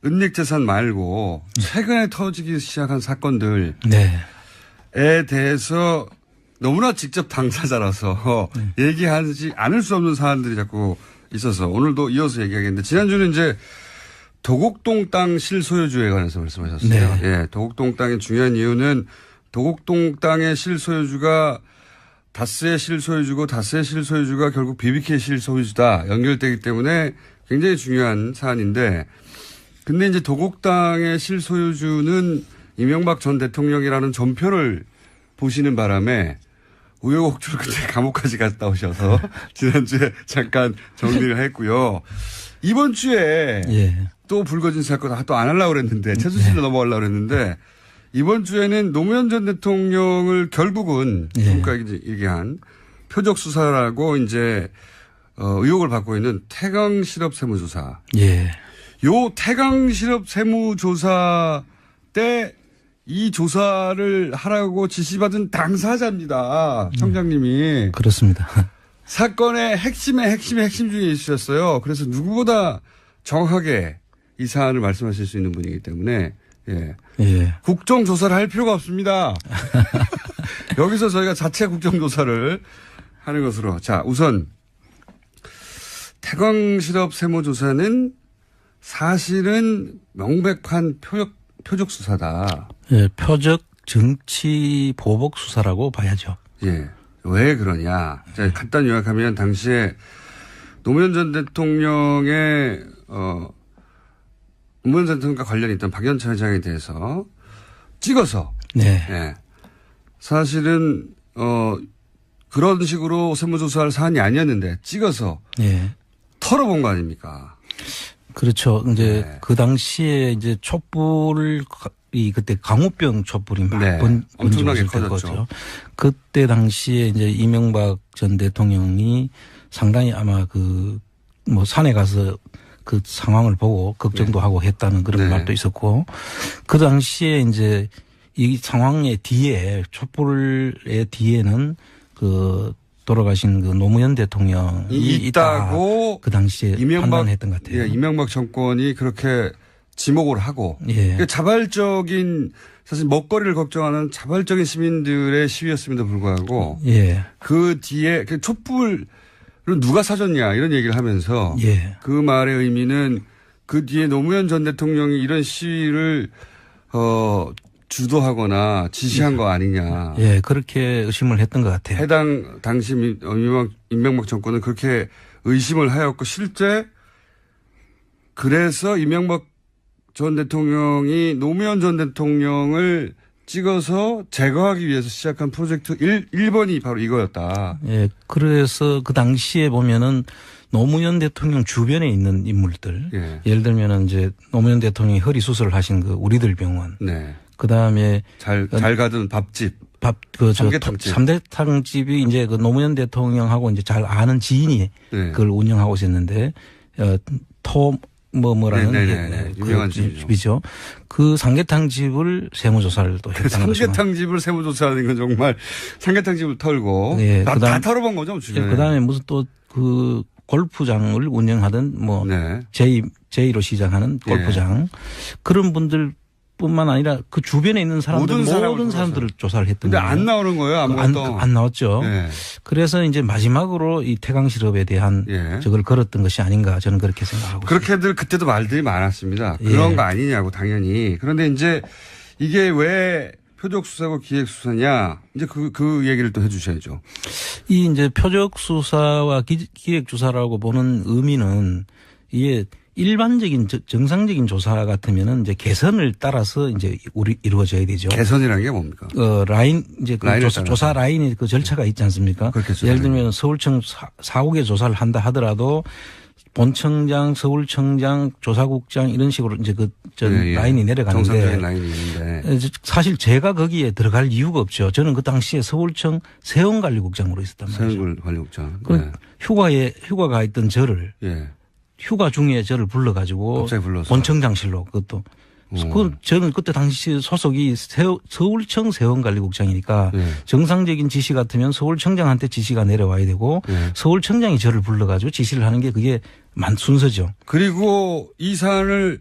은닉재산 말고 최근에 터지기 시작한 사건들에 대해서 너무나 직접 당사자라서 얘기하지 않을 수 없는 사안들이 자꾸 있어서 오늘도 이어서 얘기하겠는데 지난주는 이제 도곡동 땅 실소유주에 관해서 말씀하셨어요. 예, 도곡동 땅의 중요한 이유는 도곡동 땅의 실소유주가 다스의 실소유주고 다스의 실소유주가 결국 BBK 실소유주다 연결되기 때문에 굉장히 중요한 사안인데 근데 이제 도곡 땅의 실소유주는 이명박 전 대통령이라는 전표를 보시는 바람에 우여곡절 끝에 감옥까지 갔다 오셔서 지난주에 잠깐 정리를 했고요. 이번 주에 또 불거진 사건 또 안 하려고 그랬는데 최순실로 넘어가려고 그랬는데 이번 주에는 노무현 전 대통령을 결국은 지금까지 얘기한 표적 수사라고 이제 의혹을 받고 있는 태강 실업 세무조사. 요 태강 실업 세무조사 때 이 조사를 하라고 지시받은 당사자입니다. 청장님이. 그렇습니다. 사건의 핵심 중에 있으셨어요. 그래서 누구보다 정확하게 이 사안을 말씀하실 수 있는 분이기 때문에 국정조사를 할 필요가 없습니다. 여기서 저희가 자체 국정조사를 하는 것으로. 자, 우선 태광실업 세무조사는 사실은 명백한 표적 수사다. 표적 정치 보복 수사라고 봐야죠. 왜 그러냐. 자, 간단히 요약하면 당시에 노무현 전 대통령의 노무현 전 대통령과 관련이 있던 박연차 회장에 대해서 찍어서 사실은 그런 식으로 세무조사할 사안이 아니었는데 찍어서 털어본 거 아닙니까? 그렇죠. 이제 그 당시에 이제 촛불을 그때 강우병 촛불이 막 엄청나게 커졌죠. 그때 당시에 이제 이명박 전 대통령이 상당히 아마 뭐 산에 가서 그 상황을 보고 걱정도 하고 했다는 그런 말도 있었고 그 당시에 이제 이 상황의 뒤에 촛불의 뒤에는 돌아가신 노무현 대통령이 있다고 그 당시에 판단했던 것 같아요. 이명박 정권이 그렇게 지목을 하고 자발적인 사실 먹거리를 걱정하는 자발적인 시민들의 시위였음에도 불구하고 그 뒤에 촛불을 누가 사줬냐 이런 얘기를 하면서 그 말의 의미는 그 뒤에 노무현 전 대통령이 이런 시위를 주도하거나 지시한 거 아니냐. 그렇게 의심을 했던 것 같아요. 해당 당시 이명박 정권은 그렇게 의심을 하였고 실제 그래서 이명박 전 대통령이 노무현 전 대통령을 찍어서 제거하기 위해서 시작한 프로젝트 1번이 바로 이거였다. 그래서 그 당시에 보면은 노무현 대통령 주변에 있는 인물들. 예를 들면은 이제 노무현 대통령이 허리 수술을 하신 우리들 병원. 그 다음에 잘 가던 밥집. 삼계탕집이 이제 노무현 대통령하고 이제 잘 아는 지인이 그걸 운영하고 있었는데, 뭐라는 유명한 집이죠. 그 삼계탕집을 세무조사를 또 했다는 거죠. 삼계탕집을 세무조사하는 건 정말 삼계탕집을 털고 다 털어본 거죠. 그 다음에 무슨 또 골프장을 운영하던 제2로 시작하는 골프장 그런 분들 뿐만 아니라 그 주변에 있는 모든 사람들을 조사를 했던 거예요. 근데 안 나오는 거예요. 아무것도. 안 나왔죠. 그래서 이제 마지막으로 이 태강실업에 대한 저걸 걸었던 것이 아닌가 저는 그렇게 생각하고 그렇게들 그때도 말들이 많았습니다. 그런 거 아니냐고 당연히. 그런데 이제 이게 왜 표적 수사고 기획 수사냐 이제 그 얘기를 또 해 주셔야죠. 이 이제 표적 수사와 기획 수사라고 보는 의미는 이게 일반적인 정상적인 조사 같으면은 이제 개선을 따라서 이제 이루어져야 되죠. 개선이라는 게 뭡니까? 라인 이제 조사 라인이 그 절차가 있지 않습니까? 그렇겠죠. 예를 들면 서울청 4국에 조사를 한다 하더라도 본청장, 서울청장, 조사국장 이런 식으로 이제 라인이 내려가는데 정상적인 라인이 있는데 사실 제가 거기에 들어갈 이유가 없죠. 저는 그 당시에 서울청 세원관리국장으로 있었단 말이죠. 세원관리국장. 휴가가 있던 저를 휴가 중에 저를 불러가지고 본청장실로 그것도 저는 그때 당시 소속이 서울청 세원관리국장이니까 정상적인 지시 같으면 서울청장한테 지시가 내려와야 되고 서울청장이 저를 불러가지고 지시를 하는 게 그게 순서죠. 그리고 이 사안을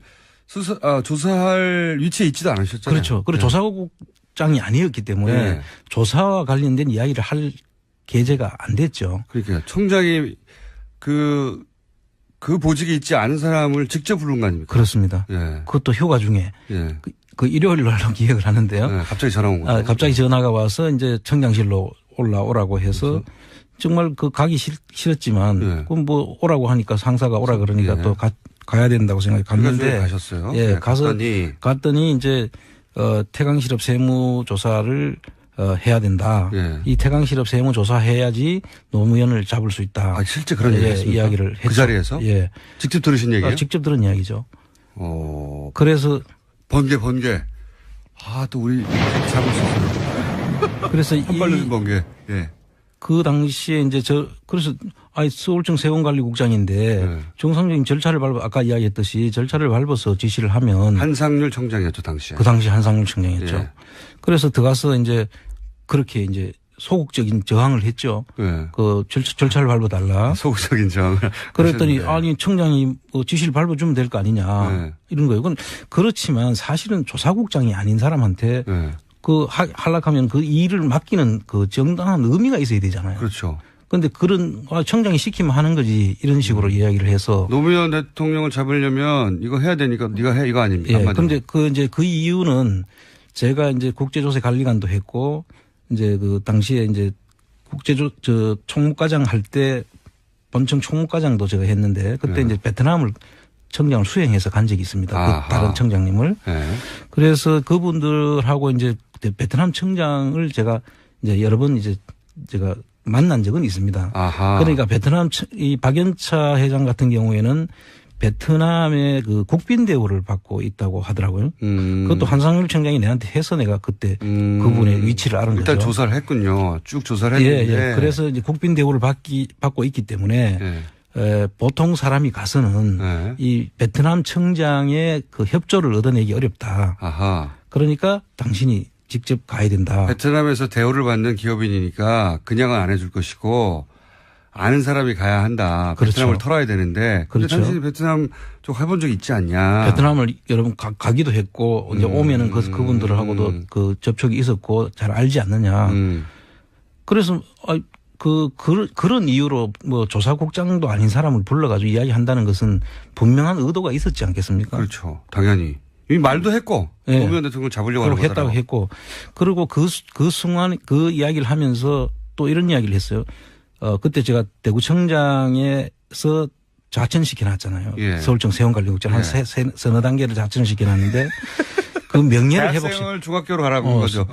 조사할 위치에 있지도 않으셨잖아요. 그렇죠. 그리고 조사국장이 아니었기 때문에 네. 조사와 관련된 이야기를 할 계제가 안 됐죠. 그러니까 총장이 그 보직이 있지 않은 사람을 직접 부른 거 아닙니까? 그렇습니다. 예. 그것도 휴가 중에 예. 그 일요일 날로 기획을 하는데요. 네, 갑자기 전화 온 거죠. 갑자기 전화가 와서 이제 청장실로 올라오라고 해서 그렇죠. 정말 그 가기 싫었지만 네. 그럼 뭐 오라고 하니까 상사가 오라 그러니까 네. 또 가야 된다고 생각해 갔는데 가셨어요. 예, 네, 가서 갔더니 이제 태강실업 세무조사를 해야 된다. 예. 이 태강실업 세무조사해야지 노무현을 잡을 수 있다. 아, 실제 그런 얘기 했습니까? 이야기를 했죠. 그 자리에서? 예. 직접 들으신 얘기예요? 직접 들은 이야기죠. 어. 그래서 번개. 아, 또 우리 잡을 수 있어요. 그래서 한 발로 준 번개. 예. 그 당시에 이제 그래서 서울청 세원관리국장인데 네. 정상적인 절차를 아까 이야기했듯이 절차를 밟아서 지시를 하면 한상률 청장이었죠, 당시에. 그 당시 한상률 청장이었죠. 예. 그래서 들어가서 이제 그렇게 이제 소극적인 저항을 했죠. 예. 그 절차를 밟아달라. 소극적인 저항을. 그랬더니 하셨는데. 아니 청장이 지시를 밟아주면 될 거 아니냐 네. 이런 거예요. 그렇지만 사실은 조사국장이 아닌 사람한테 예. 그 하락하면 그 일을 맡기는 그 정당한 의미가 있어야 되잖아요. 그렇죠. 그런데 그런 청장이 시키면 하는 거지 이런 식으로 이야기를 해서 노무현 대통령을 잡으려면 이거 해야 되니까 네가 해 이거 아닙니까? 예. 한마디로. 그런데 그 이유는 제가 이제 국제조세관리관도 했고 이제 그 당시에 이제 총무과장 할 때 본청 총무과장도 제가 했는데 그때 이제 베트남을 청장을 수행해서 간 적이 있습니다. 아하. 그 다른 청장님을. 예. 그래서 그분들하고 이제 베트남 청장을 제가 이제 여러 번 이제 제가 만난 적은 있습니다. 아하. 그러니까 베트남 이 박연차 회장 같은 경우에는 베트남의 그 국빈 대우를 받고 있다고 하더라고요. 그것도 한상률 청장이 내한테 해서 내가 그때 그분의 위치를 알은 일단 거죠. 조사를 했군요. 쭉 조사를 예, 했는데. 예. 그래서 이제 국빈 대우를 받고 있기 때문에 예. 보통 사람이 가서는 예. 이 베트남 청장의 그 협조를 얻어내기 어렵다. 아하. 그러니까 당신이 직접 가야 된다. 베트남에서 대우를 받는 기업인이니까 그냥은 안 해줄 것이고 아는 사람이 가야 한다. 그렇죠. 베트남을 털어야 되는데. 근데 그렇죠. 당신이 베트남 쪽 해본 적 있지 않냐. 베트남을 여러분 가기도 했고 이제 오면은 그분들하고도 그 접촉이 있었고 잘 알지 않느냐. 그래서 그런 이유로 뭐 조사국장도 아닌 사람을 불러가지고 이야기한다는 것은 분명한 의도가 있었지 않겠습니까? 그렇죠. 당연히. 이 말도 했고. 예. 노무현 대통령 잡으려고 하는 그렇게 했다고 거잖아요. 했고 그리고 그 순간 그 이야기를 하면서 또 이런 이야기를 했어요. 그때 제가 대구청장에서 좌천시켜 놨잖아요. 예. 서울청 세원관리국장 한 예. 서너 단계를 좌천시켜 놨는데 그 명예를 대학생을 중학교로 가라고 한 거죠.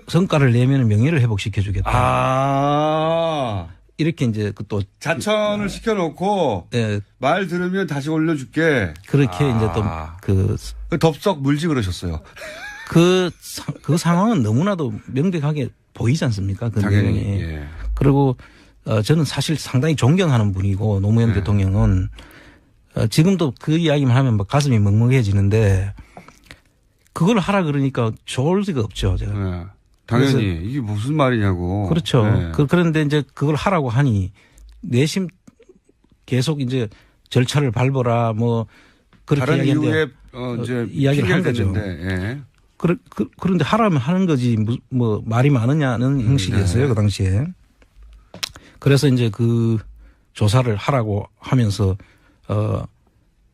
성과를 내면 명예를 회복시켜 주겠다. 아. 이렇게 이제 또 자천을 시켜놓고 예, 말 들으면 다시 올려줄게. 그렇게 이제 또 그 덥석 물지 그러셨어요. 그 상황은 너무나도 명백하게 보이지 않습니까? 그 당연히. 내용이. 예. 그리고 저는 사실 상당히 존경하는 분이고 노무현 대통령은 지금도 그 이야기만 하면 막 가슴이 먹먹해지는데 그걸 하라 그러니까 좋을 리가 없죠. 제가. 예. 당연히 이게 무슨 말이냐고. 그렇죠. 예. 그런데 이제 그걸 하라고 하니 내심 계속 이제 절차를 밟아라 뭐 그렇게 다른 이야기했는데 이유에 이제 이야기를 한 핑계를 거죠. 댔는데, 예. 그런데 하라면 하는 거지 뭐 말이 많으냐는 형식이었어요. 네. 그 당시에. 그래서 이제 그 조사를 하라고 하면서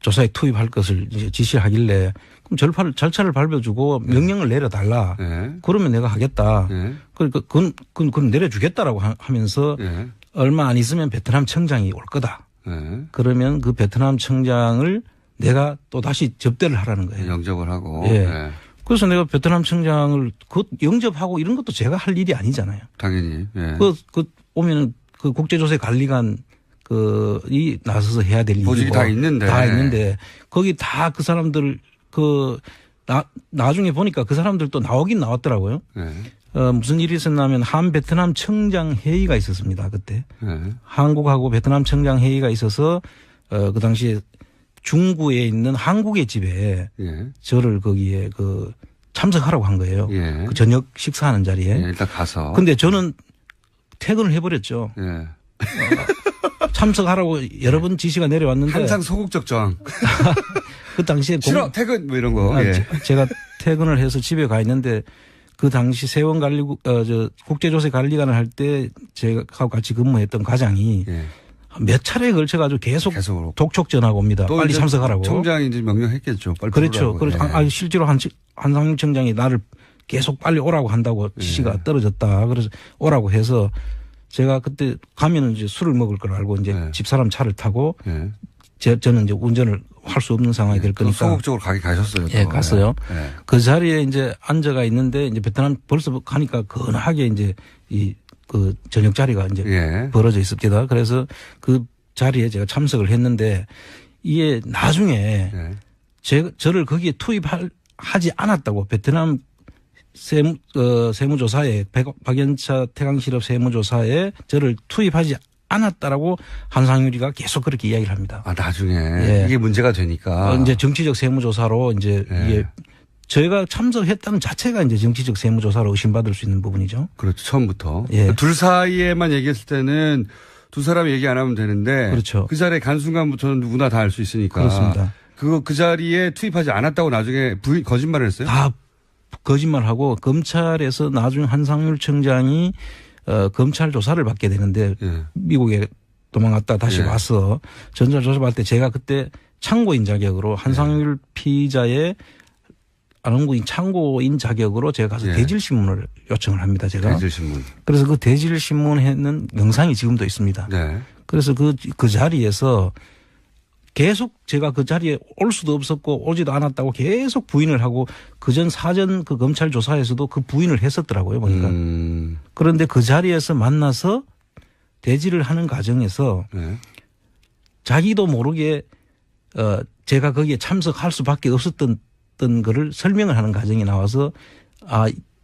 조사에 투입할 것을 이제 지시하길래 그럼 절차를 밟아주고 명령을 내려달라. 예. 그러면 내가 하겠다. 예. 그러니까 그건 내려주겠다라고 하면서 예. 얼마 안 있으면 베트남 청장이 올 거다. 예. 그러면 그 베트남 청장을 내가 또 다시 접대를 하라는 거예요. 영접을 하고. 예. 예. 그래서 내가 베트남 청장을 영접하고 이런 것도 제가 할 일이 아니잖아요. 당연히. 예. 오면은 그 국제조세관리관 이 나서서 해야 될 일이고 보직이 다 있는데. 거기 다 그 사람들 나중에 보니까 그 사람들도 나오긴 나왔더라고요. 예. 무슨 일이 있었냐면 한 베트남 청장 회의가 있었습니다. 그때 예. 한국하고 베트남 청장 회의가 있어서 그 당시에 중구에 있는 한국의 집에 예. 저를 거기에 참석하라고 한 거예요. 예. 그 저녁 식사하는 자리에. 예. 일단 가서. 근데 저는 퇴근을 해버렸죠. 예. 참석하라고 여러 번 지시가 내려왔는데 항상 소극적 저항. 그 당시에 싫어 퇴근 뭐 이런 거. 예. 제가 퇴근을 해서 집에 가 있는데 그 당시 세원관리국 국제조세 관리관을 할 때 제가 같이 근무했던 과장이 예. 몇 차례에 걸쳐가지고 계속 계속으로. 독촉 전화가 옵니다. 빨리 참석하라고. 청장이 이제 명령했겠죠. 빨리 그렇죠. 부르라고. 그래서 예. 실제로 한상윤 청장이 나를 계속 빨리 오라고 한다고 지시가 떨어졌다. 그래서 오라고 해서 제가 그때 가면은 이제 술을 먹을 걸 알고 이제 네. 집사람 차를 타고 예. 저는 이제 운전을 할 수 없는 상황이 될 또 거니까. 소극적으로 가셨어요. 또. 예, 갔어요. 예. 그 자리에 이제 앉아가 있는데 이제 베트남 벌써 가니까 건하게 이제 그 저녁 자리가 이제 예. 벌어져 있습니다. 그래서 그 자리에 제가 참석을 했는데 이게 나중에 예. 저를 거기에 투입하지 않았다고 베트남 세무조사에 박연차 태강실업 세무조사에 저를 투입하지 않았다라고 한상유리가 계속 그렇게 이야기를 합니다. 아 나중에 예. 이게 문제가 되니까 이제 정치적 세무조사로 이제 예. 이게 저희가 참석했다는 자체가 이제 정치적 세무조사로 의심받을 수 있는 부분이죠. 그렇죠. 처음부터. 예. 둘 사이에만 얘기했을 때는 두 사람이 얘기 안 하면 되는데 그렇죠. 그 자리에 간 순간부터는 누구나 다 알 수 있으니까. 그렇습니다. 그 자리에 투입하지 않았다고 나중에 거짓말을 했어요? 다 거짓말하고 검찰에서 나중에 한상률 청장이 검찰 조사를 받게 되는데 예. 미국에 도망갔다 다시 예. 와서 전자조사 받을 때 제가 그때 참고인 자격으로 한상률 피의자의 안원구인 참고인 자격으로 제가 가서 예. 대질신문을 요청을 합니다. 제가. 대질신문. 그래서 그 대질신문 했는 영상이 지금도 있습니다. 네. 그래서 그 자리에서 계속 제가 그 자리에 올 수도 없었고 오지도 않았다고 계속 부인을 하고 그전 사전 그 검찰 조사에서도 그 부인을 했었더라고요. 보니까. 그런데 그 자리에서 만나서 대질을 하는 과정에서 네. 자기도 모르게 제가 거기에 참석할 수밖에 없었던 거를 설명을 하는 과정이 나와서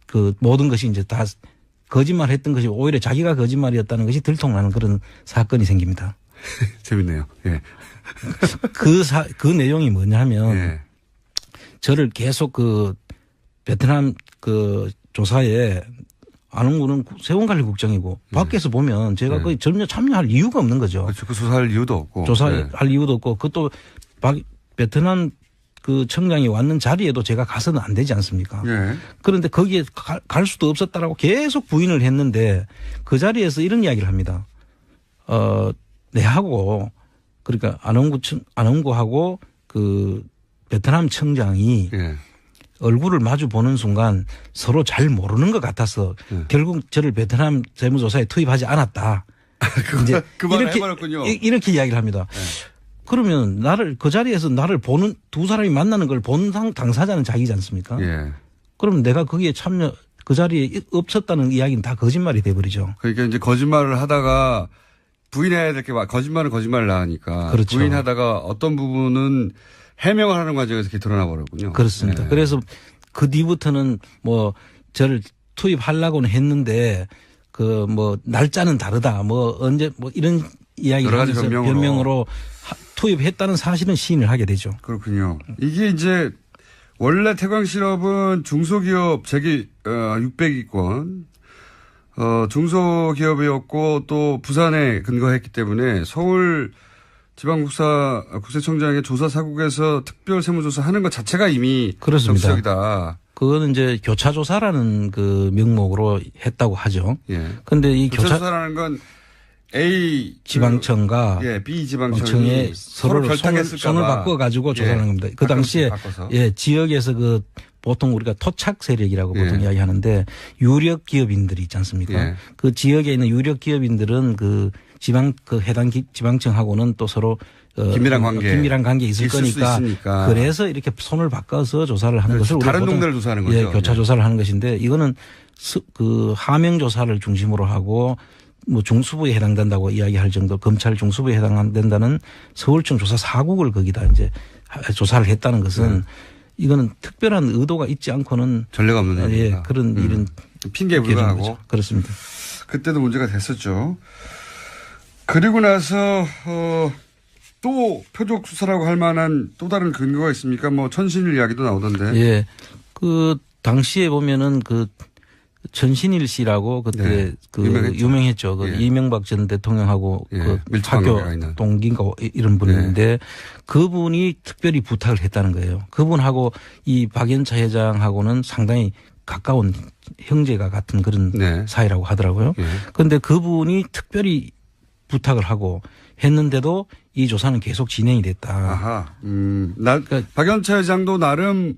그 모든 것이 이제 다 거짓말 했던 것이 오히려 자기가 거짓말이었다는 것이 들통나는 그런 사건이 생깁니다. 재밌네요. 예. 그 내용이 뭐냐면 예. 저를 계속 그 베트남 그 조사에 안흥구는 세원관리국장이고 밖에서 보면 제가 거의 전혀 참여할 이유가 없는 거죠. 그렇죠. 그 조사할 이유도 없고. 조사할 이유도 없고 그것도 베트남 그 청장이 왔는 자리에도 제가 가서는 안 되지 않습니까? 예. 그런데 거기에 갈 수도 없었다라고 계속 부인을 했는데 그 자리에서 이런 이야기를 합니다. 내하고 그러니까 안흥구하고 그 베트남 청장이 예. 얼굴을 마주 보는 순간 서로 잘 모르는 것 같아서 결국 저를 베트남 세무조사에 투입하지 않았다. 이제 그 말을 해버렸군요. 이렇게 이야기를 합니다. 네. 그러면 그 자리에서 나를 보는 두 사람이 만나는 걸 본 당사자는 자기지 않습니까? 예. 그럼 내가 거기에 그 자리에 없었다는 이야기는 다 거짓말이 돼버리죠. 그러니까 이제 거짓말을 하다가 부인해야 될 게 거짓말을 하니까. 그렇죠. 부인하다가 어떤 부분은 해명을 하는 과정에서 이렇게 드러나 버렸군요. 그렇습니다. 네. 그래서 그 뒤부터는 뭐 저를 투입하려고는 했는데 그 뭐 날짜는 다르다 뭐 언제 뭐 이런 이야기를 여러 가지 하면서 변명으로 투입했다는 사실은 시인을 하게 되죠. 그렇군요. 이게 이제 원래 태광실업은 중소기업 재기 600위권 중소기업이었고 또 부산에 근거했기 때문에 서울 지방국세청장의 조사 사국에서 특별 세무조사 하는 것 자체가 이미 그렇습니다. 정치적이다. 그거는 이제 교차조사라는 그 명목으로 했다고 하죠. 예. 그런데 이 교차조사라는 건 A 지방청과 B 지방청이 청에 서로 서로 손을 바꿔 가지고 조사하는 겁니다. 그 당시에 지역에서 그 보통 우리가 토착 세력이라고 보통 이야기하는데 유력 기업인들이 있지 않습니까? 그 지역에 있는 유력 기업인들은 그 해당 지방청하고는 또 서로 긴밀한 관계 있을 거니까 그래서 이렇게 손을 바꿔서 조사를 하는 것을 다른 동네를 조사하는 거죠. 예, 교차 조사를 하는 것인데 이거는 그 하명 조사를 중심으로 하고 뭐 중수부에 해당된다고 이야기할 정도 검찰 중수부에 해당된다는 서울청 조사 사국을 거기다 이제 조사를 했다는 것은 이거는 특별한 의도가 있지 않고는 전례가 없는 예, 그런 일은 핑계에 불과하고 그렇습니다. 그때도 문제가 됐었죠. 그리고 나서 또 표적 수사라고 할 만한 또 다른 근거가 있습니까? 뭐 천신일 이야기도 나오던데. 예, 그 당시에 보면은 그 천신일 씨라고 그때 네. 그 유명했죠. 유명했죠. 그 예. 이명박 전 대통령하고 예. 그 밀접한 학교 관계가 있는. 동기인가 이런 분인데 그분이 특별히 부탁을 했다는 거예요. 그분하고 이 박연차 회장하고는 상당히 가까운 형제가 같은 그런 네. 사이라고 하더라고요. 예. 그런데 그분이 특별히 부탁을 하고 했는데도 이 조사는 계속 진행이 됐다. 아하. 그러니까 박연차 회장도 나름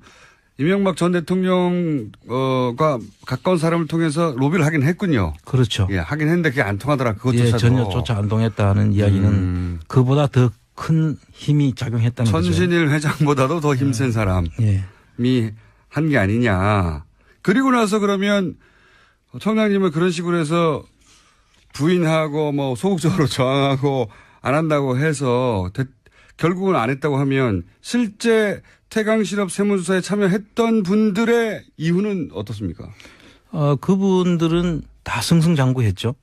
이명박 전 대통령과 가까운 사람을 통해서 로비를 하긴 했군요. 그렇죠. 예, 하긴 했는데 그게 안 통하더라. 예, 그것조차도. 전혀 쫓아 안 동했다는 이야기는 그보다 더 큰 힘이 작용했다는 거죠. 천신일 회장보다도 더 힘센 사람이 예. 한 게 아니냐. 그리고 나서 그러면 청장님은 그런 식으로 해서 부인하고 뭐 소극적으로 저항하고 안 한다고 해서 결국은 안 했다고 하면 실제 태강실업 세무조사에 참여했던 분들의 이유는 어떻습니까? 그분들은 다 승승장구했죠.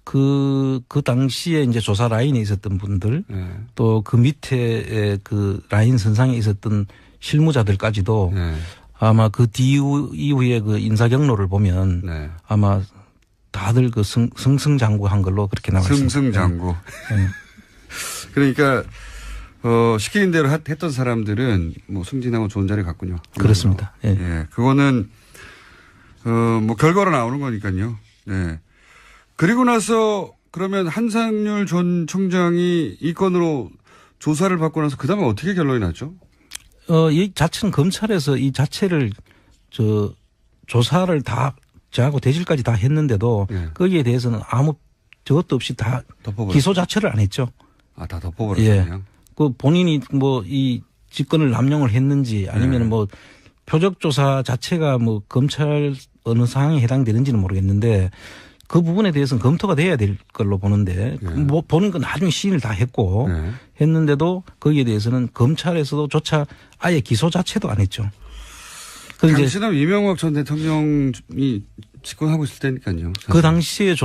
그 당시에 이제 조사 라인에 있었던 분들 네. 또 그 밑에 그 라인 선상에 있었던 실무자들까지도 네. 아마 그 이후에 그 인사 경로를 보면 네. 아마 다들 그 승승장구한 걸로 그렇게 나와 있습니다. 승승장구. 네. 그러니까 시키는 대로 했던 사람들은 뭐 승진하고 좋은 자리 갔군요. 그렇습니다. 예. 예. 그거는 뭐 결과로 나오는 거니까요. 네. 그리고 나서 그러면 한상률 전 총장이 이 건으로 조사를 받고 나서 그다음에 어떻게 결론이 났죠? 이 자체는 검찰에서 이 자체를 조사를 다 저하고 대질까지 다 했는데도 예. 거기에 대해서는 아무 저것도 없이 다 기소 자체를 안 했죠. 아, 다 덮어버렸어요. 예. 그 본인이 뭐 이 직권을 남용을 했는지 아니면 뭐 표적 조사 자체가 뭐 검찰 어느 사항에 해당되는지는 모르겠는데 그 부분에 대해서는 검토가 돼야 될 걸로 보는데 뭐 보는 건 나중에 시인을 다 했고 했는데도 거기에 대해서는 검찰에서도 조차 아예 기소 자체도 안 했죠. 당시는 이명박 전 대통령이 집권하고 있을 때니까요. 사실. 그 당시에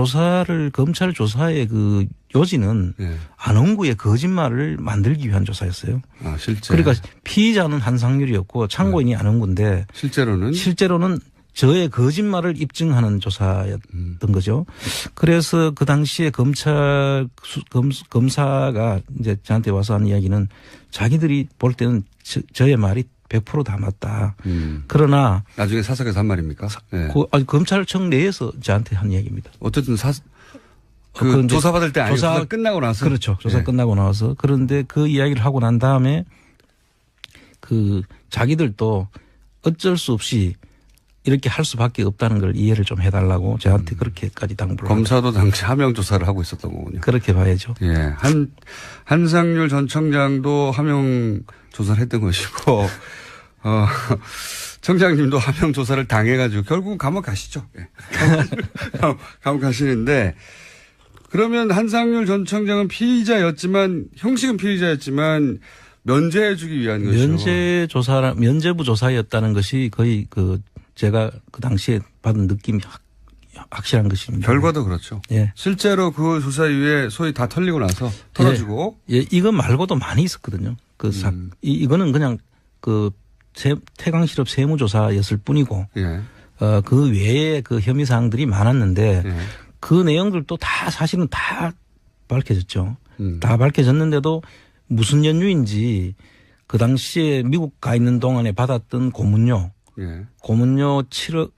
검찰 조사의 그 요지는 안홍구의 거짓말을 만들기 위한 조사였어요. 아, 실제. 그러니까 피의자는 한상률이었고 참고인이 안홍구인데 실제로는 저의 거짓말을 입증하는 조사였던 거죠. 그래서 그 당시에 검사가 이제 저한테 와서 하는 이야기는 자기들이 볼 때는 저의 말이 100% 다 맞다. 그러나 나중에 사석에서 한 말입니까? 네. 검찰청 내에서 저한테 한 이야기입니다. 어쨌든 조사 받을 때 아니고 조사 끝나고 나서 그렇죠. 조사 끝나고 나서 그런데 그 이야기를 하고 난 다음에 그 자기들도 어쩔 수 없이 이렇게 할 수밖에 없다는 걸 이해를 좀 해달라고 저한테 그렇게까지 당부를. 검사도 당시 하명 조사를 하고 있었던 거군요. 그렇게 봐야죠. 예, 한상률 전 청장도 하명 조사를 했던 것이고, 청장님도 하명 조사를 당해가지고 결국은 감옥 가시죠. 예. 감옥 가시는데 그러면 한상률 전 청장은 피의자였지만 형식은 피의자였지만 면제해주기 위한 것이죠. 면제부 조사였다는 것이 거의 제가 그 당시에 받은 느낌이 확실한 것입니다. 결과도 그렇죠. 예. 실제로 그 조사 이후에 소위 다 털리고 나서 털어주고. 예. 이거 말고도 많이 있었거든요. 이거는 그냥 태강실업 세무조사였을 뿐이고. 예. 그 외에 그 혐의 사항들이 많았는데 예. 그 내용들도 다 사실은 다 밝혀졌죠. 다 밝혀졌는데도 무슨 연유인지 그 당시에 미국 가 있는 동안에 받았던 고문료. 예. 고문료 7억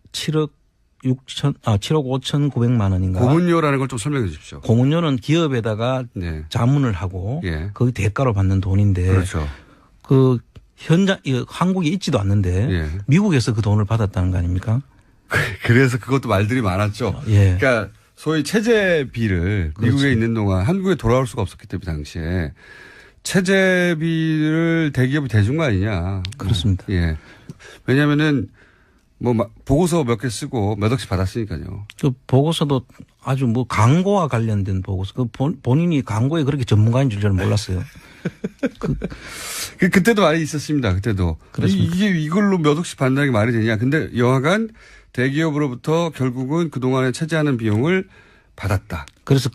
5,900만 원인가. 고문료라는 걸 좀 설명해 주십시오. 고문료는 기업에다가 자문을 하고 거기 대가로 받는 돈인데. 그렇죠. 그 한국에 있지도 않는데 미국에서 그 돈을 받았다는 거 아닙니까? 그래서 그것도 말들이 많았죠. 그러니까 소위 체재비를 미국에 있는 동안 한국에 돌아올 수가 없었기 때문에 당시에 체재비를 대기업이 대준 거 아니냐. 그렇습니다. 예. 왜냐면은 보고서 몇 개 쓰고 몇 억씩 받았으니까요. 그 보고서도 아주 광고와 관련된 보고서. 본인이 광고에 그렇게 전문가인 줄 저는 몰랐어요. 그때도 많이 있었습니다. 그때도. 이걸로 몇 억씩 받는다는 게 말이 되냐. 근데 여하간 대기업으로부터 결국은 그동안에 체재하는 비용을 받았다. 그래서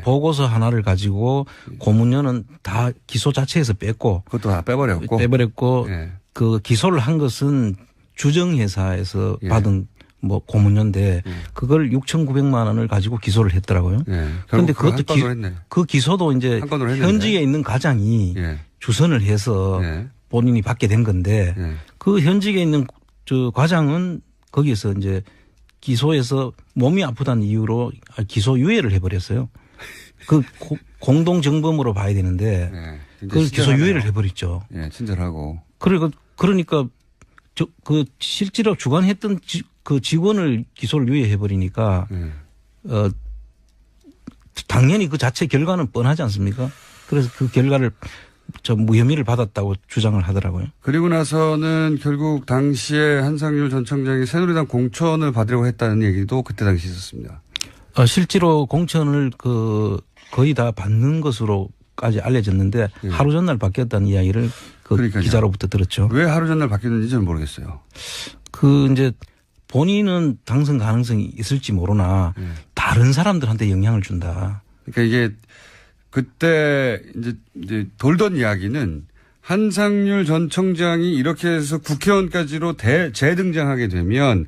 보고서 하나를 가지고 고문료는 다 기소 자체에서 뺐고. 그것도 다 빼버렸고. 그 기소를 한 것은 주정회사에서 예. 받은 뭐 고문료인데 그걸 6,900만 원을 가지고 기소를 했더라고요. 예. 그런데 결국 그것도 한 건으로 했네. 그 기소도 이제 한 건으로 했는데. 현직에 있는 과장이 예. 주선을 해서 예. 본인이 받게 된 건데 예. 그 현직에 있는 저 과장은 거기에서 이제 기소해서 몸이 아프다는 이유로 기소유예를 해버렸어요. 그 공동 정범으로 봐야 되는데 예. 그걸 기소유예를 해버렸죠. 예. 친절하고. 그러니까 그 실제로 주관했던 그 직원을 기소를 유예해버리니까 예. 당연히 그 자체 결과는 뻔하지 않습니까? 그래서 그 결과를 무혐의를 받았다고 주장을 하더라고요. 그리고 나서는 결국 당시에 한상률 전 청장이 새누리당 공천을 받으려고 했다는 얘기도 그때 당시 있었습니다. 실제로 공천을 거의 다 받는 것으로까지 알려졌는데 예. 하루 전날 바뀌었다는 이야기를 그러니까요. 기자로부터 들었죠. 왜 하루 전날 바뀌었는지 는 모르겠어요. 이제 본인은 당선 가능성이 있을지 모르나 다른 사람들한테 영향을 준다. 그러니까 이게 그때 이제 돌던 이야기는 한상률 전 청장이 이렇게 해서 국회의원까지로 재등장하게 되면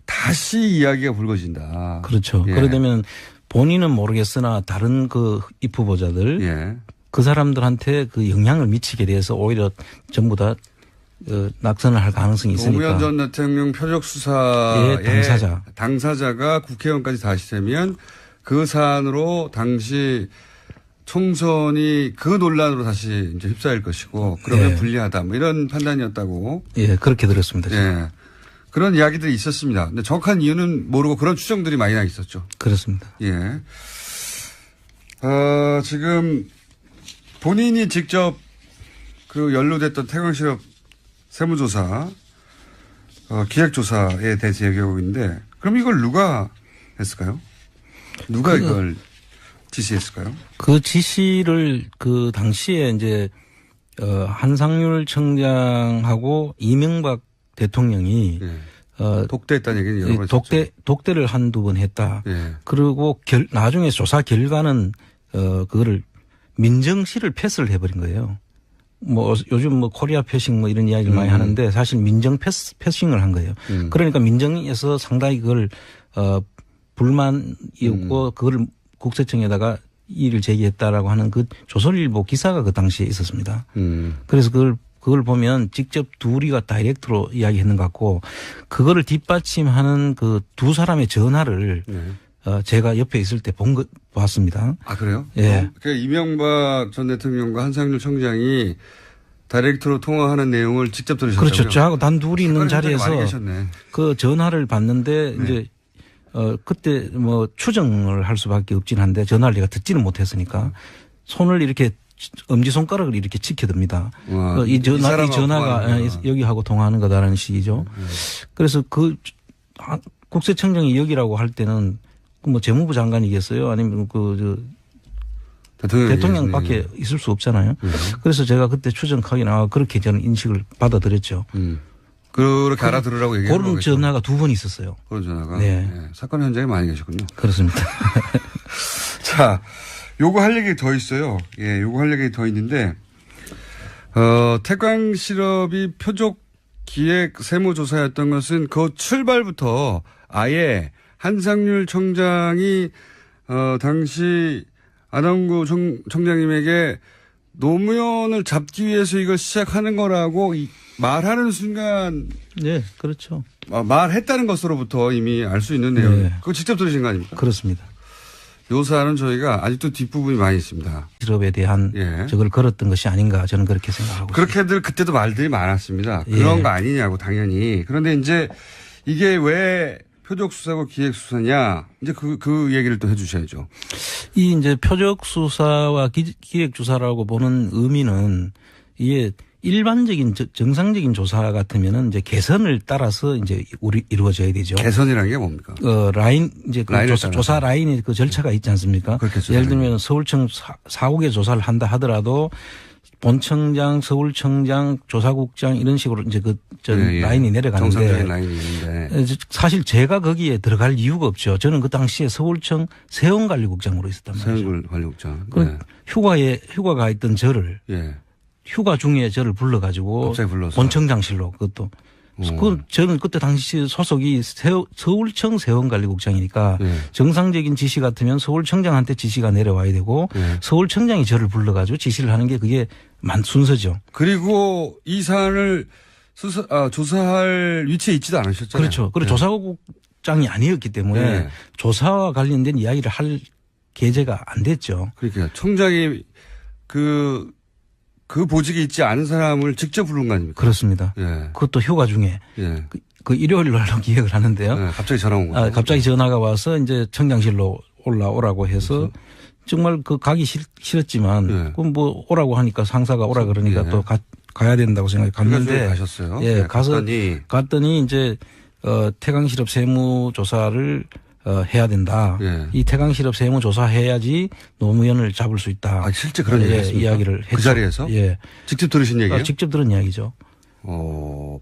다시 이야기가 불거진다. 그렇죠. 예. 그러려면 본인은 모르겠으나 다른 그 입후보자들 예. 그 사람들한테 그 영향을 미치게 돼서 오히려 전부 다 낙선을 할 가능성이 있으니까. 노무현 전 대통령 표적 수사의 당사자가 국회의원까지 다시 되면 그 사안으로 당시 총선이 그 논란으로 다시 이제 휩싸일 것이고 그러면 예. 불리하다 뭐 이런 판단이었다고. 예, 그렇게 들었습니다. 예. 그런 이야기들이 있었습니다. 근데 정확한 이유는 모르고 그런 추정들이 많이 나 있었죠. 그렇습니다. 예. 지금 본인이 직접 그 연루됐던 태광실업 세무조사, 기획조사에 대해서 얘기하고 있는데 그럼 이걸 누가 했을까요? 누가 이걸 지시했을까요? 그 지시를 그 당시에 이제 한상률 청장하고 이명박 대통령이 예. 독대했다는 얘기는 여러 번 했었죠. 독대를 한두 번 했다. 예. 그리고 나중에 조사 결과는 그거를 민정실을 패스를 해버린 거예요. 뭐 요즘 뭐 코리아 패싱 뭐 이런 이야기를 많이 하는데 사실 민정 패싱을 한 거예요. 그러니까 민정에서 상당히 그걸 불만이었고 그거를 국세청에다가 이의를 제기했다라고 하는 그 조선일보 기사가 그 당시에 있었습니다. 그래서 그걸 보면 직접 둘이가 다이렉트로 이야기했는 것 같고 그거를 뒷받침하는 그 두 사람의 전화를 제가 옆에 있을 때 봤습니다. 아, 그래요? 예. 그 이명박 전 대통령과 한상률 청장이 다이렉트로 통화하는 내용을 직접 들으셨다고요? 그렇죠. 저하고 단둘이 있는 자리에서 계셨네. 그 전화를 받는데 이제 그때 뭐 추정을 할 수밖에 없긴 한데 전화를 내가 듣지는 못했으니까 손을 이렇게 엄지손가락을 이렇게 지켜듭니다. 이 전화가 여기하고 통화하는 거다라는 식이죠. 그래서 국세청장이 여기라고 할 때는 뭐 재무부 장관이겠어요? 아니면 대통령 밖에 있을 수 없잖아요. 그래서 제가 그때 추정하기나 그렇게 저는 인식을 받아들였죠. 그렇게 알아들으라고 얘기한 그런 거겠죠. 전화가 두 번 있었어요. 그런 전화가. 네. 네. 사건 현장에 많이 계셨군요. 그렇습니다. 자, 요거 할 얘기 더 있어요. 예, 요거 할 얘기 더 있는데, 태광실업이 표적 기획 세무조사였던 것은 그 출발부터 아예 한상률 청장이, 당시 안원구 청장님에게 노무현을 잡기 위해서 이걸 시작하는 거라고 말하는 순간. 네, 그렇죠. 말했다는 것으로부터 이미 알 수 있는 내용. 네. 그거 직접 들으신 거 아닙니까? 그렇습니다. 요 사안은 저희가 아직도 뒷부분이 많이 있습니다. 실업에 대한 저걸 걸었던 것이 아닌가 저는 그렇게 생각하고 그렇게들 있습니다. 그때도 말들이 많았습니다. 그런 거 아니냐고 당연히. 그런데 이제 이게 왜 표적수사고 기획수사냐 이제 그 얘기를 또 해 주셔야죠. 이 이제 표적수사와 기획조사라고 보는 의미는 이게 일반적인 정상적인 조사 같으면은 이제 개선을 따라서 이제 이루어져야 되죠. 개선이라는 게 뭡니까? 라인 이제 그 조사 라인의 그 절차가 있지 않습니까? 그렇겠죠. 예를 들면 서울청 4국의 조사를 한다 하더라도 본청장, 서울청장, 조사국장 이런 식으로 이제 라인이 내려가는데 정상적인 라인이 있는데 사실 제가 거기에 들어갈 이유가 없죠. 저는 그 당시에 서울청 세원관리국장으로 있었단 말이죠. 세원관리국장. 네. 휴가가 있던 저를 휴가 중에 저를 불러가지고 갑자기 불러서 본청장실로 그것도 그 저는 그때 당시 소속이 서울청 세원관리국장이니까 정상적인 지시 같으면 서울청장한테 지시가 내려와야 되고 서울청장이 저를 불러가지고 지시를 하는 게 그게 순서죠. 그리고 이 사안을 조사할 위치에 있지도 않으셨잖아요. 그렇죠. 그리고 조사국장이 아니었기 때문에 조사와 관련된 이야기를 할 계제가 안 됐죠. 그러니까 청장이 그 보직이 있지 않은 사람을 직접 부른 거 아닙니까? 그렇습니다. 그것도 휴가 중에 그 일요일 날로 기획을 하는데요. 갑자기 전화 온 거죠. 갑자기 전화가 와서 이제 청장실로 올라오라고 해서 그렇죠. 정말 그 가기 싫었지만 그럼 뭐 오라고 하니까 상사가 오라 그러니까 또 가야 된다고 생각해 갔는데 가셨어요. 가서 갔더니 이제 태강실업 세무조사를 해야 된다. 이 태강실업 세무조사해야지 노무현을 잡을 수 있다. 실제 그런 이야기를 했죠. 그 자리에서? 직접 들으신 얘기예요? 직접 들은 이야기죠.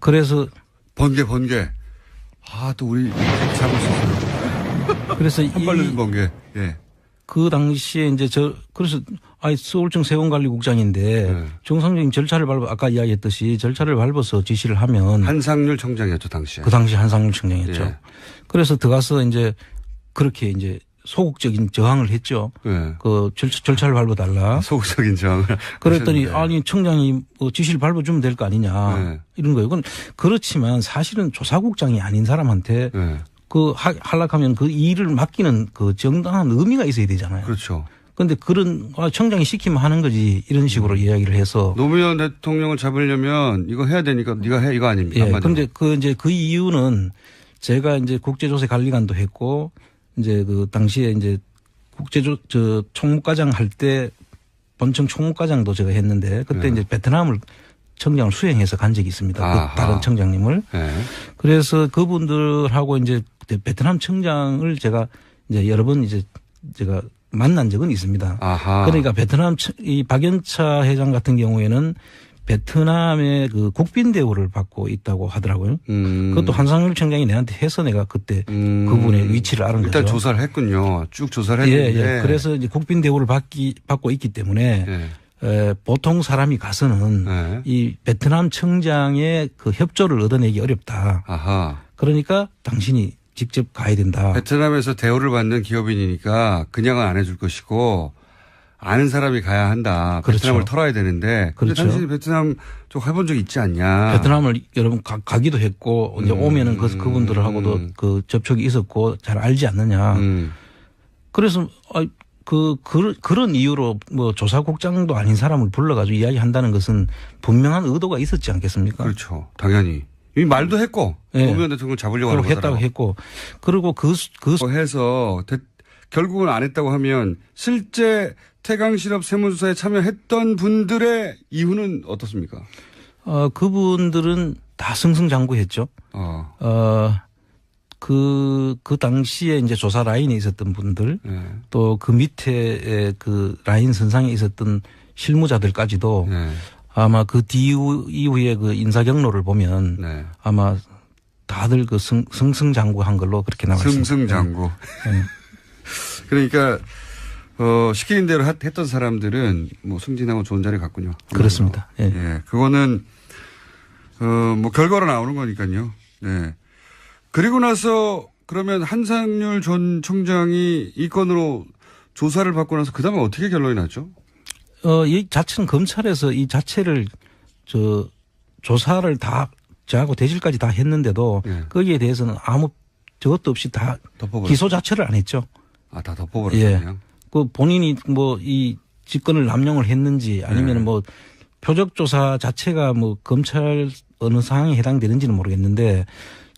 그래서 번개. 또 우리 잡을 수 있어요. 그래서 한 번개. 그 당시에 이제 그래서 서울청 세원관리국장인데 정상적인 절차를 아까 이야기했듯이 절차를 밟아서 지시를 하면 한상률 청장이었죠 당시에. 그 당시 한상률 청장이었죠. 그래서 들어가서 이제 그렇게 이제 소극적인 저항을 했죠. 그 절차를 밟아달라. 소극적인 저항을. 그랬더니 아니 청장이 지시를 밟아주면 될 거 아니냐 이런 거예요. 그렇지만 사실은 조사국장이 아닌 사람한테 하락하면 그 일을 맡기는 그 정당한 의미가 있어야 되잖아요. 그렇죠. 그런데 청장이 시키면 하는 거지 이런 식으로 이야기를 해서 노무현 대통령을 잡으려면 이거 해야 되니까 네가 해 이거 아닙니까? 그런데 그 이유는 제가 이제 국제조사관리관도 했고 이제 그 당시에 이제 총무과장 할 때 본청 총무과장도 제가 했는데 그때 이제 베트남을 청장을 수행해서 간 적이 있습니다. 다른 청장님을. 그래서 그분들하고 이제 베트남 청장을 제가 이제 여러 번 이제 제가 만난 적은 있습니다. 그러니까 베트남 이 박연차 회장 같은 경우에는 베트남의 그 국빈 대우를 받고 있다고 하더라고요. 그것도 한상률 청장이 내한테 해서 내가 그때 그분의 위치를 알은 일단 거죠. 조사를 했군요. 쭉 조사를 했는데. 그래서 이제 국빈 대우를 받고 있기 때문에 보통 사람이 가서는 이 베트남 청장의 그 협조를 얻어내기 어렵다. 그러니까 당신이 직접 가야 된다. 베트남에서 대우를 받는 기업인이니까 그냥은 안 해줄 것이고 아는 사람이 가야 한다. 그렇죠. 베트남을 털어야 되는데. 그런데 당신이 베트남 쪽 해본 적 있지 않냐. 베트남을 여러분 가기도 했고 이제 오면은 그분들하고도 그 접촉이 있었고 잘 알지 않느냐. 그래서 그런 이유로 뭐 조사국장도 아닌 사람을 불러가지고 이야기한다는 것은 분명한 의도가 있었지 않겠습니까? 그렇죠. 당연히. 이 말도 했고. 노무현 대통령 잡으려고 하는 거잖아요. 했다고 했고. 그리고 해서 결국은 안 했다고 하면 실제 태강실업 세무조사에 참여했던 분들의 이유는 어떻습니까? 그분들은 다 승승장구했죠. 그 당시에 이제 조사 라인에 있었던 분들 또 그 밑에 그 라인 선상에 있었던 실무자들까지도 아마 그 이후에 그 인사 경로를 보면 아마 다들 그 승승장구한 걸로 그렇게 나와 있습니다. 승승장구. 그러니까 시키는 대로 했던 사람들은 뭐 승진하고 좋은 자리 갔군요. 그렇습니다. 그거는 뭐 결과로 나오는 거니까요. 그리고 나서 그러면 한상률 전 청장이 이 건으로 조사를 받고 나서 그다음에 어떻게 결론이 났죠? 이 자체는 검찰에서 이 자체를 조사를 다 저하고 대질까지 다 했는데도 거기에 대해서는 아무 저것도 없이 다 기소 자체를 안 했죠. 다 덮어버렸군요. 그 본인이 뭐 이 직권을 남용을 했는지 아니면 뭐 표적 조사 자체가 뭐 검찰 어느 상황에 해당되는지는 모르겠는데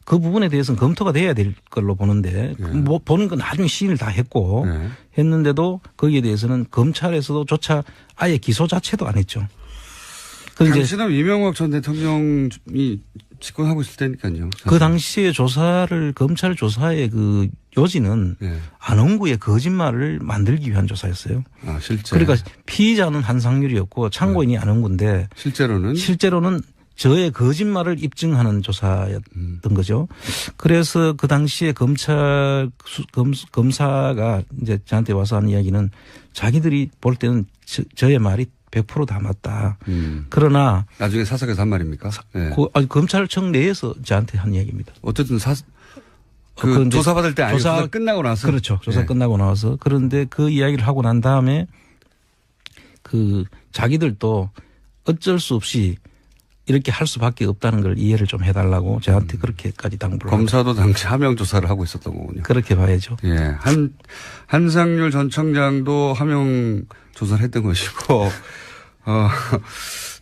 그 부분에 대해서는 검토가 돼야 될 걸로 보는데 뭐 보는 건 나중에 시인을 다 했고 했는데도 거기에 대해서는 검찰에서도 조차 아예 기소 자체도 안 했죠. 당시는 이명박 전 대통령이 집권하고 있을 때니까요. 사실. 그 당시에 검찰 조사의 그 요지는 안홍구의 거짓말을 만들기 위한 조사였어요. 실제. 그러니까 피의자는 한상률이었고 참고인이 안홍구인데 실제로는 저의 거짓말을 입증하는 조사였던 거죠. 그래서 그 당시에 검사가 이제 저한테 와서 하는 이야기는 자기들이 볼 때는 저의 말이 100%다 맞다. 그러나 나중에 사석에서 한 말입니까? 네. 아니, 검찰청 내에서 저한테 한 얘기입니다. 어쨌든 그런데 조사받을 때 아니고 조사 끝나고 나서. 그렇죠. 조사 네. 끝나고 나서. 그런데 그 이야기를 하고 난 다음에 자기들도 어쩔 수 없이 이렇게 할 수밖에 없다는 걸 이해를 좀 해달라고 저한테 그렇게까지 당부를. 검사도 당시 하명 조사를 하고 있었던 거군요. 그렇게 봐야죠. 예. 한상률 전 청장도 하명 조사를 했던 것이고,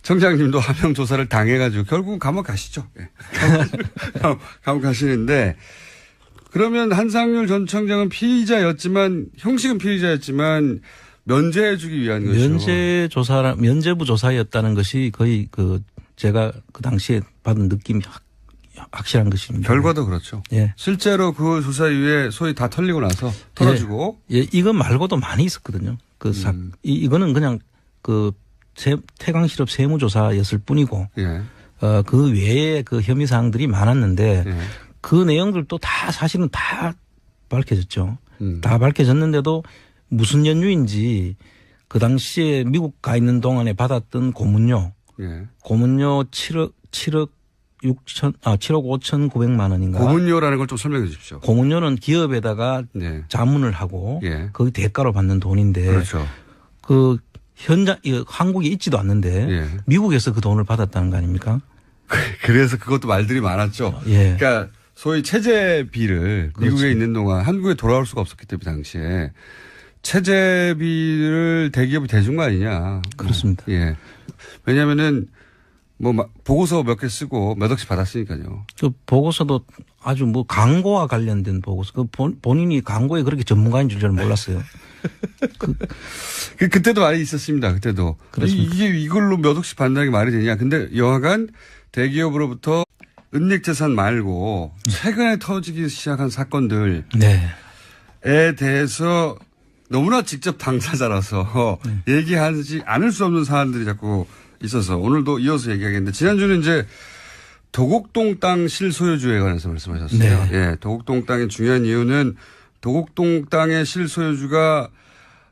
청장님도 하명 조사를 당해가지고 결국은 감옥 가시죠. 예. 감옥 가시는데, 그러면 한상률 전 청장은 피의자였지만, 형식은 피의자였지만, 면제해주기 위한 것이죠. 면제부 조사였다는 것이 거의 제가 그 당시에 받은 느낌이 확실한 것입니다. 결과도 그렇죠. 예. 실제로 그 조사 이후에 소위 다 털리고 나서 털어주고. 예, 이거 말고도 많이 있었거든요. 이거는 그냥 태광실업 세무조사였을 뿐이고, 예. 그 외에 그 혐의 사항들이 많았는데, 예. 그 내용들도 다 사실은 다 밝혀졌죠. 다 밝혀졌는데도 무슨 연유인지 그 당시에 미국 가 있는 동안에 받았던 고문료, 예. 고문료 7억 5,900만 원인가. 고문료라는 걸 좀 설명해 주십시오. 고문료는 기업에다가 네. 자문을 하고 예. 그 대가로 받는 돈인데 그렇죠. 한국에 있지도 않는데 예. 미국에서 그 돈을 받았다는 거 아닙니까? 그래서 그것도 말들이 많았죠. 예. 그러니까 소위 체재비를 그렇죠. 미국에 있는 동안 한국에 돌아올 수가 없었기 때문에 당시에 체재비를 대기업이 대준 거 아니냐. 그렇습니다. 예. 왜냐면은 보고서 몇 개 쓰고 몇 억씩 받았으니까요. 그 보고서도 아주 광고와 관련된 보고서. 본인이 광고에 그렇게 전문가인 줄 저는 몰랐어요. 그때도 많이 있었습니다. 그때도. 이게 이걸로 몇 억씩 받는다는 게 말이 되냐. 근데 여하간 대기업으로부터 은닉재산 말고 최근에 터지기 시작한 사건들에 대해서 너무나 직접 당사자라서 얘기하지 않을 수 없는 사안들이 자꾸 있어서 오늘도 이어서 얘기하겠는데 지난주는 이제 도곡동 땅 실소유주에 관해서 말씀하셨어요. 네. 예, 도곡동 땅의 중요한 이유는 도곡동 땅의 실소유주가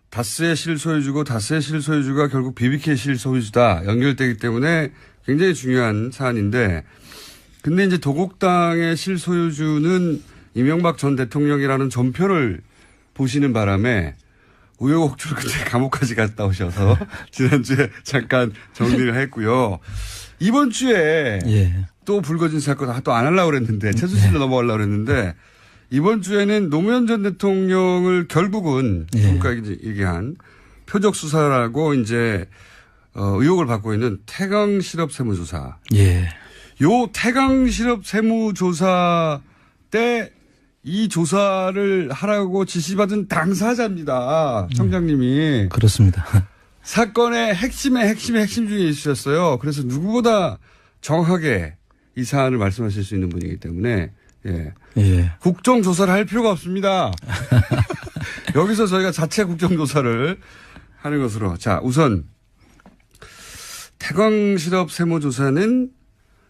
다스의 실소유주고 다스의 실소유주가 결국 BBK 실소유주다 연결되기 때문에 굉장히 중요한 사안인데 근데 이제 도곡 땅의 실소유주는 이명박 전 대통령이라는 전표를 보시는 바람에 우여곡절 끝에 감옥까지 갔다 오셔서 지난주에 잠깐 정리를 했고요. 이번 주에 또 불거진 사건 또 안 하려고 그랬는데 최순실로 넘어가려고 그랬는데 이번 주에는 노무현 전 대통령을 결국은 누가 얘기한 표적 수사라고 이제 의혹을 받고 있는 태강 실업 세무조사. 요 태강 실업 세무조사 때 이 조사를 하라고 지시받은 당사자입니다. 청장님이. 그렇습니다. 사건의 핵심 중에 있으셨어요. 그래서 누구보다 정확하게 이 사안을 말씀하실 수 있는 분이기 때문에 국정조사를 할 필요가 없습니다. 여기서 저희가 자체 국정조사를 하는 것으로. 자, 우선 태광실업 세무조사는